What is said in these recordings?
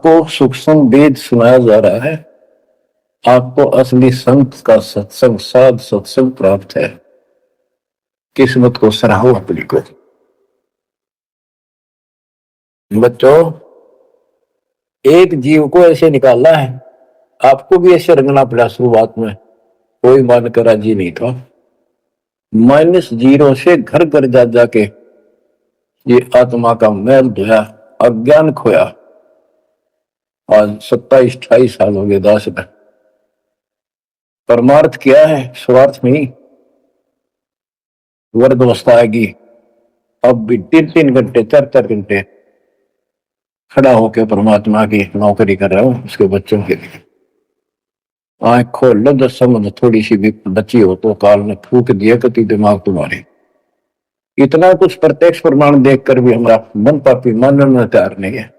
आपको सूक्ष्म वेद सुनाया जा रहा है, आपको असली संत का सत्संग साध सत्संग प्राप्त है। किस्मत को सराहो अपनी को। बच्चों, एक जीव को ऐसे निकालना है, आपको भी ऐसे रंगना पड़ा। शुरुआत में कोई मानकर राजी नहीं था। -0 से घर घर जा जाके ये आत्मा का मैल धोया, अज्ञान खोया। आज 27-28 साल हो गए दास में। परमार्थ क्या है, स्वार्थ नहीं। वर्ग अवस्था आएगी, अब भी 3-3 घंटे 4-4 घंटे खड़ा होकर परमात्मा की नौकरी कर रहा हूं उसके बच्चों के लिए। आंख खोल लो, 10 समझ थोड़ी सी भी बची हो तो काल ने फूक दिया कति दिमाग तुम्हारे। इतना कुछ प्रत्यक्ष प्रमाण देखकर भी हमारा मन पापी मानने में तैयार नहीं है।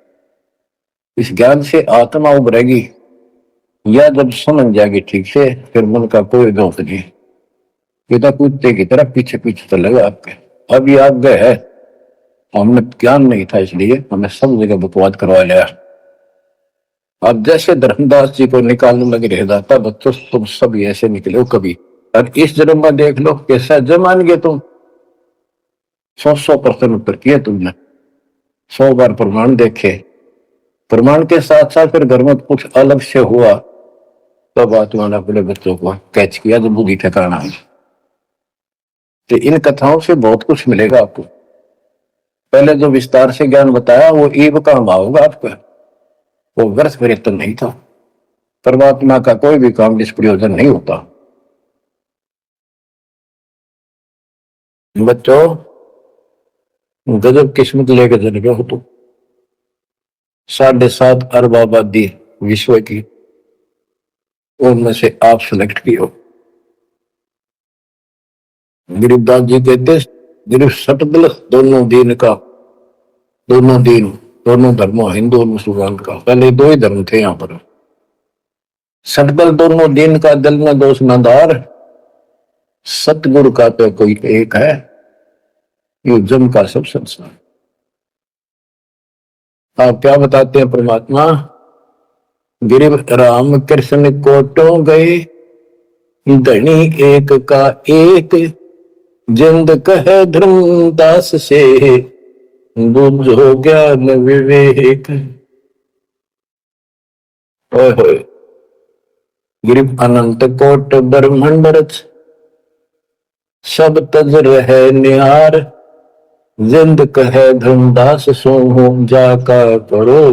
इस ज्ञान से आत्मा उभरेगी, या जब समझ जाएगी ठीक से, फिर मन का कोई दोष नहीं। ये तो कुत्ते की तरह पीछे पीछे चलेगा आपके। अब ये आगे है, हमने ज्ञान नहीं था इसलिए हमें सब जगह बकवाद करवा लिया। अब जैसे धर्मदास जी को निकालने लगे रह जाता, बच्चों तुम सब ऐसे निकले हो कभी। और इस जन्म में देख लो कैसा जमान गए तुम। 100% उत्तर किए तुमने, 100 बार प्रमाण देखे। प्रमाण के साथ साथ फिर घर में कुछ अलग से हुआ, तब आत्मा ने अपने बच्चों को कैच किया जब बुद्धि ठिकाना है। तो इन कथाओं से बहुत कुछ मिलेगा आपको। पहले जो विस्तार से ज्ञान बताया वो ईब काम आओगा आपका, वो व्यर्थ प्रयत्न नहीं था। परमात्मा का कोई भी काम निष्प्रयोजन नहीं होता। बच्चों, गजब किस्मत लेकर जन्मे हो तुम। 7.5 अरब आबादी विश्व की, उनमें से आप सिलेक्ट किए हो। गरीबदास जी कहते गिरीब सटदल दोनों दीन का, दोनों दीन दोनों धर्मों, हिंदू और मुसलमान का। पहले 2 ही धर्म थे यहाँ पर। सटदल दोनों दीन का, दिल में दोष नदार, सतगुरु का तो कोई एक है, ये जम का सब संसार। आप क्या बताते हैं परमात्मा? गिरिव राम कृष्ण कोटो गए, धनी एक का एक, जिंद कहे धर्मदास से, बुझो ज्ञान विवेक। ओए होए, गिरिव अनंत कोट ब्रह्मंड रच, सब तज रहे निहार, जिंद कहे धर्मदास सो जाका करो।